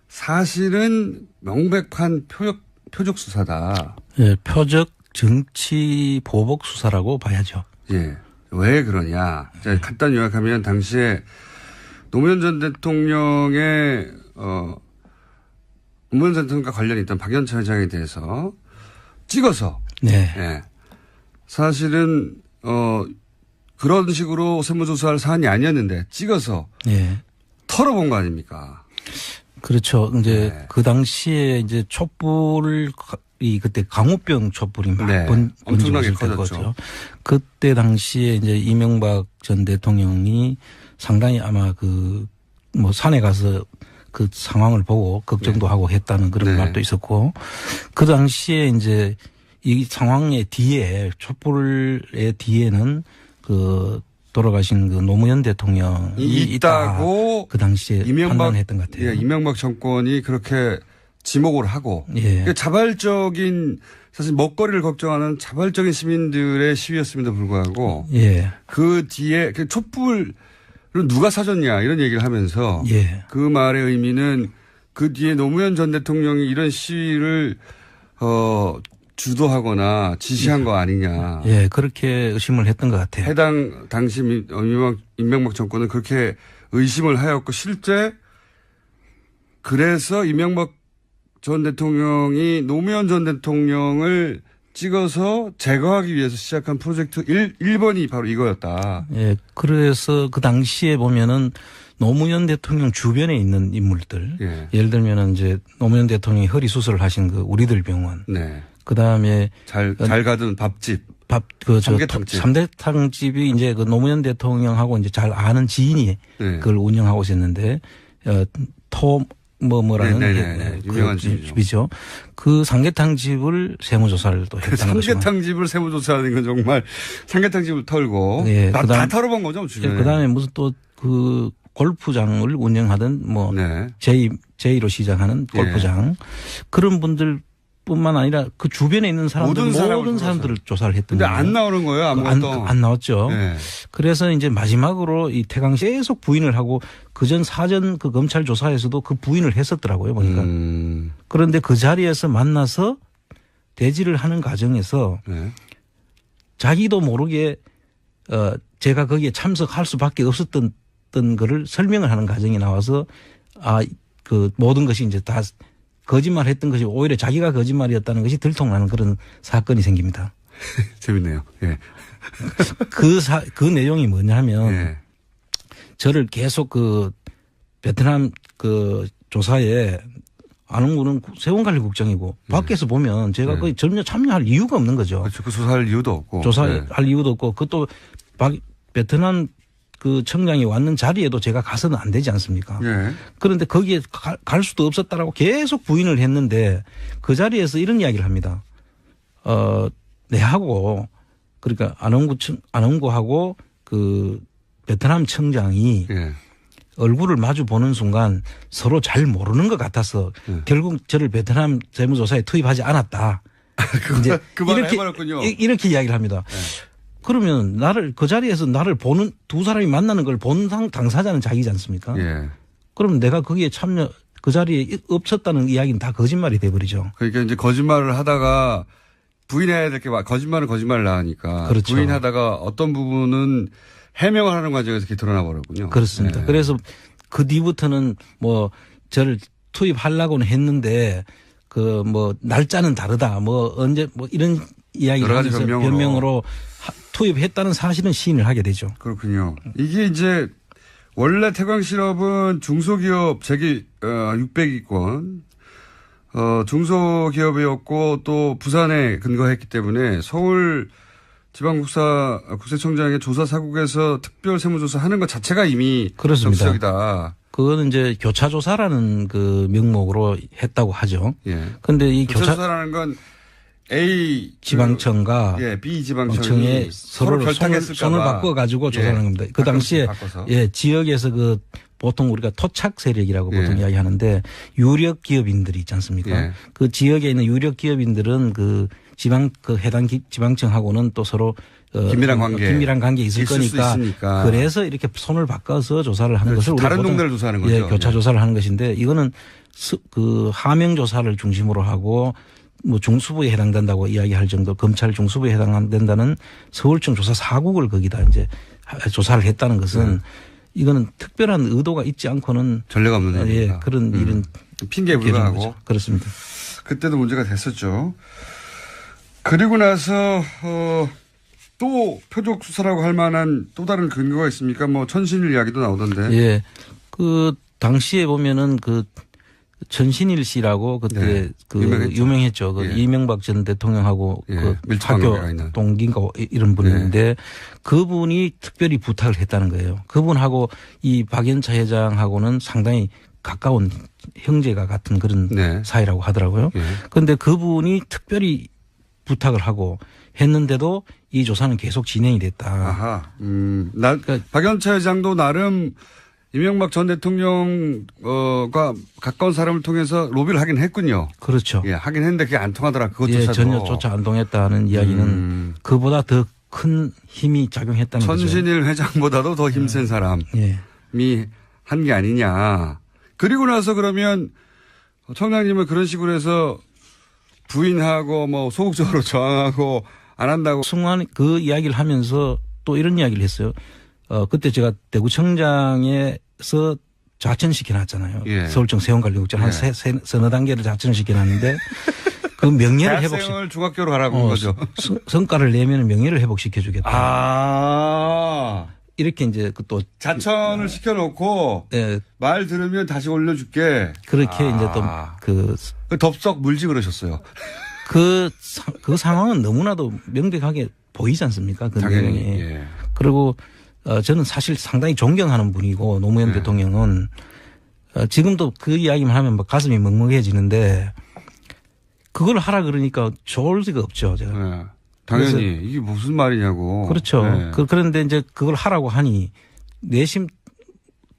사실은 명백한 표적 수사다. 표적 정치 보복 수사라고 봐야죠. 왜 그러냐. 자, 간단히 요약하면 당시에 노무현 전 대통령의 노무현 전 대통령과 관련이 있던 박연차 회장에 대해서 찍어서 사실은 그런 식으로 세무조사할 사안이 아니었는데 찍어서 털어본 거 아닙니까? 그렇죠. 이제 그 당시에 이제 촛불이 그때 강우병 촛불이 막 엄청나게 커졌죠. 그때 당시에 이제 이명박 전 대통령이 상당히 아마 산에 가서 그 상황을 보고 걱정도 하고 했다는 그런 말도 있었고 그 당시에 이제 이 상황의 뒤에 촛불의 뒤에는 돌아가신 노무현 대통령이 있다고 그 당시에 판단했던 것 같아요. 이명박 정권이 그렇게 지목을 하고 그러니까 자발적인 사실 먹거리를 걱정하는 자발적인 시민들의 시위였음에도 불구하고 그 뒤에 촛불을 누가 사줬냐 이런 얘기를 하면서 그 말의 의미는 그 뒤에 노무현 전 대통령이 이런 시위를 주도하거나 지시한 거 아니냐. 예, 그렇게 의심을 했던 것 같아요. 해당 당시 이명박 정권은 그렇게 의심을 하였고 실제 그래서 이명박 전 대통령이 노무현 전 대통령을 찍어서 제거하기 위해서 시작한 프로젝트 1번이 바로 이거였다. 예, 그래서 그 당시에 보면은 노무현 대통령 주변에 있는 인물들. 예. 예를 들면은 이제 노무현 대통령이 허리 수술을 하신 그 우리들 병원. 네. 그 다음에 잘 가던 밥집. 삼계탕집. 삼계탕집이 이제 그 노무현 대통령하고 이제 잘 아는 지인이 네. 그걸 운영하고 있었는데, 뭐라는 네네네. 유명한 집이죠. 그 삼계탕집을 세무조사를 또 했다는 거죠. 삼계탕집을 세무조사하는 건 정말 삼계탕집을 털고. 네. 다 털어본 거죠, 주변에. 그 다음에 무슨 또 그 골프장을 운영하던 뭐 네. 제2로 시작하는 골프장 그런 분들 뿐만 아니라 그 주변에 있는 사람들 모든 사람들을 조사를 했던 근데 거예요. 안 나오는 거예요, 아무것도. 안 나왔죠. 네. 그래서 이제 마지막으로 이 태강 씨 계속 부인을 하고 그전 사전 그 검찰 조사에서도 그 부인을 했었더라고요, 보니까. 그런데 그 자리에서 만나서 대지를 하는 과정에서 네. 자기도 모르게 제가 거기에 참석할 수밖에 없었던 거를 설명을 하는 과정이 나와서 그 모든 것이 이제 다 거짓말 했던 것이 오히려 자기가 거짓말이었다는 것이 들통나는 그런 사건이 생깁니다. 재밌네요. 예. 그 내용이 뭐냐면 예. 저를 계속 그 베트남 그 조사에 안홍구는 세원관리국장이고 밖에서 보면 제가 거의 전혀 참여할 이유가 없는 거죠. 그렇죠. 그 조사할 이유도 없고. 조사할 이유도 없고 그것도 베트남 그 청장이 왔는 자리에도 제가 가서는 안 되지 않습니까? 예. 그런데 거기에 갈 수도 없었다라고 계속 부인을 했는데 그 자리에서 이런 이야기를 합니다. 내하고 그러니까 안홍구하고 그 베트남 청장이 예. 얼굴을 마주 보는 순간 서로 잘 모르는 것 같아서 결국 저를 베트남 세무조사에 투입하지 않았다. 이제 그 말을 해버렸군요. 이렇게 이야기를 합니다. 네. 그러면 그 자리에서 나를 보는 두 사람이 만나는 걸 본 당사자는 자기지 않습니까? 예. 그럼 내가 거기에 그 자리에 없었다는 이야기는 다 거짓말이 돼버리죠. 그러니까 이제 거짓말을 하다가 부인해야 될 게 거짓말을 나으니까. 그렇죠. 부인하다가 어떤 부분은 해명을 하는 과정에서 이렇게 드러나 버렸군요. 그렇습니다. 예. 그래서 그 뒤부터는 뭐 저를 투입하려고는 했는데 그 뭐 날짜는 다르다 뭐 언제 뭐 이런 이야기를 여러 가지 하면서 변명으로 투입했다는 사실은 시인을 하게 되죠. 그렇군요. 이게 이제 원래 태광실업은 중소기업 재기 600위권 중소기업이었고 또 부산에 근거했기 때문에 서울 지방국세청장의 조사 사국에서 특별 세무조사 하는 것 자체가 이미 그렇습니다. 적시적이다. 그거는 이제 교차조사라는 그 명목으로 했다고 하죠. 예. 그런데 이 교차조사라는 건 A 지방청과 B 지방청이 서로 결탁했을까 손을 바꿔 가지고 조사하는 겁니다. 그 당시에 지역에서 그 보통 우리가 토착 세력이라고 보통 이야기하는데 유력 기업인들이 있지 않습니까? 그 지역에 있는 유력 기업인들은 그 해당 지방청하고는 또 서로 긴밀한 관계 있을 거니까 그래서 이렇게 손을 바꿔서 조사를 하는 것을 다른 동네를 조사하는 거죠. 예, 교차 조사를 하는 것인데 이거는 그 하명 조사를 중심으로 하고 뭐 중수부에 해당된다고 이야기할 정도 검찰 중수부에 해당된다는 서울청 조사 사국을 거기다 이제 조사를 했다는 것은 이거는 특별한 의도가 있지 않고는 전례가 없는 일입니다. 예, 그런 일은 핑계에 불과하고 거죠. 그렇습니다. 그때도 문제가 됐었죠. 그리고 나서 또 표적 수사라고 할 만한 또 다른 근거가 있습니까? 뭐 천신일 이야기도 나오던데. 예, 그 당시에 보면은 그 전신일 씨라고 그때 유명했죠. 그 이명박 전 대통령하고 그 학교 동기인가 이런 분인데 그분이 특별히 부탁을 했다는 거예요. 그분하고 이 박연차 회장하고는 상당히 가까운 형제가 같은 그런 사이라고 하더라고요. 그런데 그분이 특별히 부탁을 하고 했는데도 이 조사는 계속 진행이 됐다. 아하. 그러니까 박연차 회장도 나름 이명박 전 대통령과 가까운 사람을 통해서 로비를 하긴 했군요. 그렇죠. 예, 하긴 했는데 그게 안 통하더라. 그것조차도. 전혀조차 안 통했다는 이야기는 그보다 더 큰 힘이 작용했다는 거죠. 천신일 회장보다도 더 힘센 사람이 한 게 아니냐. 그리고 나서 그러면 청장님은 그런 식으로 해서 부인하고 뭐 소극적으로 저항하고 안 한다고. 승환 그 이야기를 하면서 또 이런 이야기를 했어요. 그때 제가 대구청장에서 좌천시켜 놨잖아요. 예. 서울청 세원관리국장 한 서너 단계를 좌천을 시켜 놨는데 그 명예를 대학생을 중학교로 가라고 한 거죠. 성과를 내면 명예를 회복시켜 주겠다. 아. 이렇게 이제 또 자천을 시켜놓고 예, 말 들으면 다시 올려줄게. 그렇게 이제 또 그 덥석 물지 그러셨어요. 그 상황은 너무나도 명백하게 보이지 않습니까? 그 당연히. 내용이. 예. 그리고 저는 사실 상당히 존경하는 분이고 노무현 대통령은 지금도 그 이야기만 하면 막 가슴이 먹먹해지는데 그걸 하라 그러니까 좋을 리가 없죠. 제가. 네. 당연히 이게 무슨 말이냐고. 그렇죠. 네. 그런데 이제 그걸 하라고 하니 내심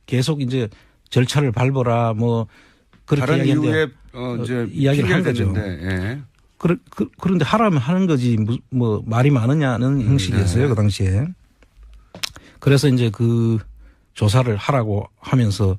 계속 이제 절차를 밟아라 뭐 그렇게 다른 이야기하는데 이유에 이제 이야기를 한 거죠. 예. 그런데 하라면 하는 거지 뭐 말이 많으냐는 형식이었어요. 네. 그 당시에. 그래서 이제 그 조사를 하라고 하면서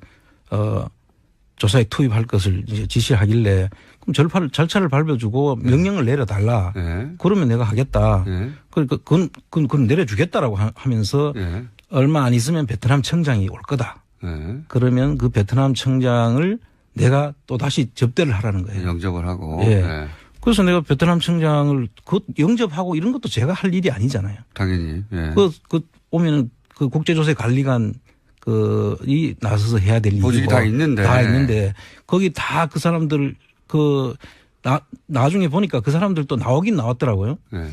조사에 투입할 것을 이제 지시하길래 그럼 절차를 밟아주고 명령을 내려달라. 네. 그러면 내가 하겠다. 네. 그러니까 그건 내려주겠다라고 하면서 네. 얼마 안 있으면 베트남 청장이 올 거다. 네. 그러면 그 베트남 청장을 내가 또 다시 접대를 하라는 거예요. 영접을 하고. 예. 네. 그래서 내가 베트남 청장을 영접하고 이런 것도 제가 할 일이 아니잖아요. 당연히. 예. 오면은 그 국제조세관리관 이 나서서 해야 될 일이고 보직이 다 있는데. 거기 다 그 사람들 나중에 보니까 그 사람들도 나오긴 나왔더라고요. 네.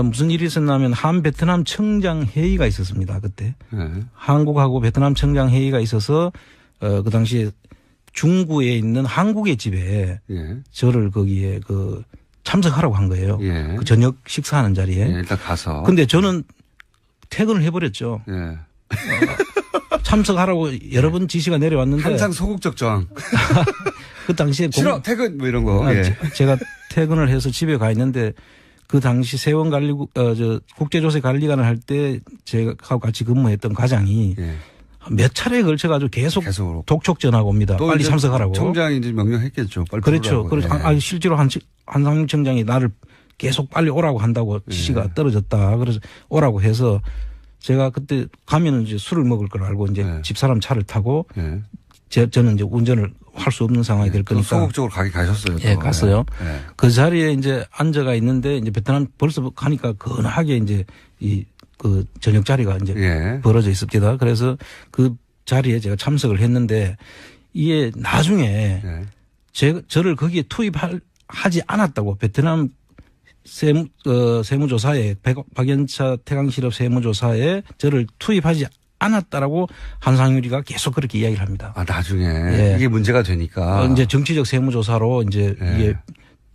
무슨 일이 있었냐면 한 베트남 청장 회의가 있었습니다. 그때. 네. 한국하고 베트남 청장 회의가 있어서 그 당시에 중구에 있는 한국의 집에 예. 저를 거기에 참석하라고 한 거예요. 예. 그 저녁 식사하는 자리에. 예, 일단 가서. 근데 저는 퇴근을 해버렸죠. 예. 참석하라고 여러 번 지시가 내려왔는데. 항상 소극적 저항. 그 당시에. 싫어, 퇴근, 뭐 이런 거. 예. 제가 퇴근을 해서 집에 가 있는데 그 당시 세원관리국, 국제조세관리관을 할 때 제가 같이 근무했던 과장이 예. 몇 차례에 걸쳐가지고 계속 독촉 전화가 옵니다. 빨리 참석하라고. 청장이 이제 명령했겠죠. 빨리 그렇죠. 부르라고. 그래서 예. 실제로 한상윤 청장이 나를 계속 빨리 오라고 한다고 지시가 떨어졌다. 그래서 오라고 해서 제가 그때 가면은 이제 술을 먹을 걸 알고 이제 집사람 차를 타고 저는 이제 운전을 할 수 없는 상황이 될 거니까. 소극적으로 가셨어요. 예, 갔어요. 예. 그 자리에 이제 앉아가 있는데 이제 베트남 벌써 가니까 근하게 이제 그 저녁 자리가 이제 벌어져 있습니다. 그래서 그 자리에 제가 참석을 했는데 이게 나중에 저를 거기에 투입하지 않았다고 베트남 세무조사에 박연차 태강실업 세무조사에 저를 투입하지 않았다라고 한상유리가 계속 그렇게 이야기를 합니다. 아, 나중에 이게 문제가 되니까 이제 정치적 세무조사로 이제 이게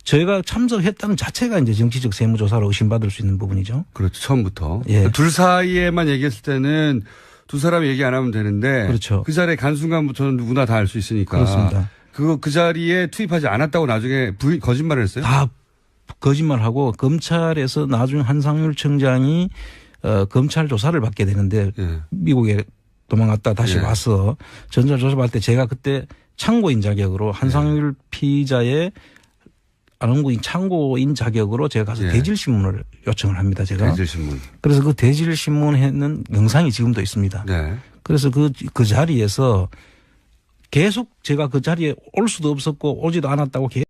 저희가 참석했다는 자체가 이제 정치적 세무조사로 의심받을 수 있는 부분이죠. 그렇죠. 처음부터. 예. 둘 사이에만 얘기했을 때는 두 사람이 얘기 안 하면 되는데. 그렇죠. 그 자리에 간 순간부터는 누구나 다 알 수 있으니까. 그렇습니다. 그 자리에 투입하지 않았다고 나중에 거짓말을 했어요? 다 거짓말하고 검찰에서 나중에 한상률 청장이 검찰 조사를 받게 되는데 미국에 도망갔다 다시 와서 전자조사 받을 때 제가 그때 참고인 자격으로 한상률 피의자의 안원구인 참고인 자격으로 제가 가서 대질신문을 요청을 합니다. 제가. 대질신문. 그래서 그 대질신문 했는 영상이 지금도 있습니다. 네. 그래서 그 자리에서 계속 제가 그 자리에 올 수도 없었고 오지도 않았다고